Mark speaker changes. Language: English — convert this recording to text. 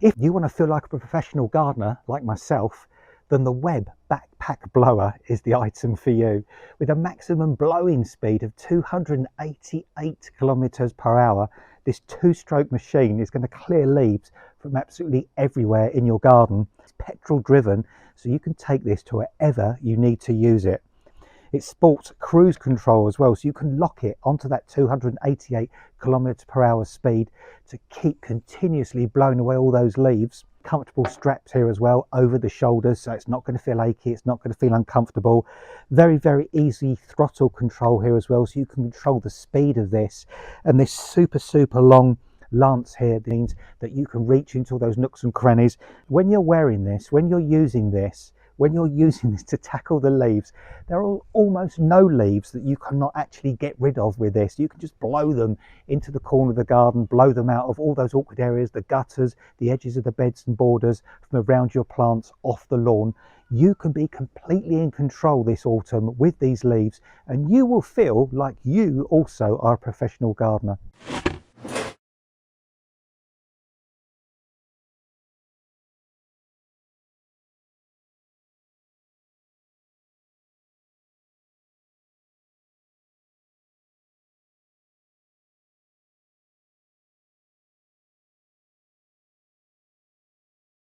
Speaker 1: If you want to feel like a professional gardener like myself, then the Webb backpack blower is the item for you. With a maximum blowing speed of 288 kilometers per hour, this two-stroke machine is going to clear leaves from absolutely everywhere in your garden. It's petrol driven, so you can take this to wherever you need to use it. It sports cruise control as well, so you can lock it onto that 288 kilometers per hour speed to keep continuously blowing away all those leaves. Comfortable straps here as well over the shoulders, so it's not going to feel achy, it's not going to feel uncomfortable. Very, very easy throttle control here as well, so you can control the speed of this. And this super long lance here means that you can reach into all those nooks and crannies. When you're wearing this, when you're using this to tackle the leaves, there are almost no leaves that you cannot actually get rid of with this. You can just blow them into the corner of the garden, blow them out of all those awkward areas, the gutters, the edges of the beds and borders, from around your plants, off the lawn. You can be completely in control this autumn with these leaves, and you will feel like you also are a professional gardener.